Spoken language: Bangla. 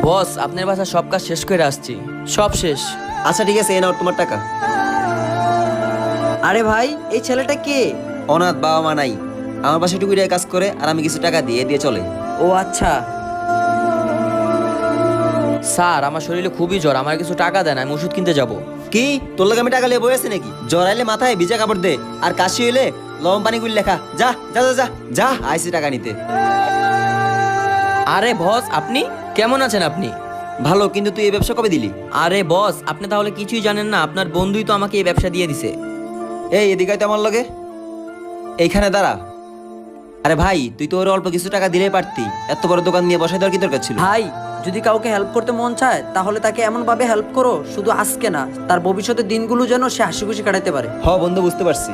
বস, আপনার বাসা সব কাজ শেষ করে আসছি, সব শেষ। আচ্ছা ঠিক আছে, এ নাও তোমার টাকা। আরে ভাই, এই ছেলেটা কে? অনাথ, বাবা মা নাই, আমার পাশে টুকুরিয়া কাজ করে আর আমি কিছু টাকা দিয়ে দিয়ে চলে। ও আচ্ছা। স্যার, আমার শরীরে খুবই জ্বর, আমার কিছু টাকা দেন, আমি ওষুধ কিনতে যাব। কি তোর লাগে আমি টাকা লিয়ে বই আছে নাকি? জড়াইলে মাথায় ভিজা কাপড় দে, আর কাশি হইলে লবণ পানি গুলি লেখা। যা যা যা যা যা, আইসি টাকা নিতে। আরে বস, আপনি কেমন আছেন? আপনি ভালো, কিন্তু তুই এই ব্যবসা কবে দিলি? আরে বস, আপনি তাহলে কিছুই জানেন না, আপনার বন্ধুই তো আমাকে এই ব্যবসা দিয়ে দিছে। এই এদিকে তো আমার লগে, এইখানে দাঁড়া। আরে ভাই, তুই তো ওর অল্প কিছু টাকা দিলেই পারতি, এত বড় দোকান নিয়ে বসাই দেওয়ার কি দরকার ছিল? ভাই, যদি কাউকে হেল্প করতে মন চায় তাহলে তাকে এমন ভাবে হেল্প করো, শুধু আজকে না, তার ভবিষ্যতের দিনগুলো যেন সে হাসি খুশি কাটাতে পারে। হ বন্ধু, বুঝতে পারছি।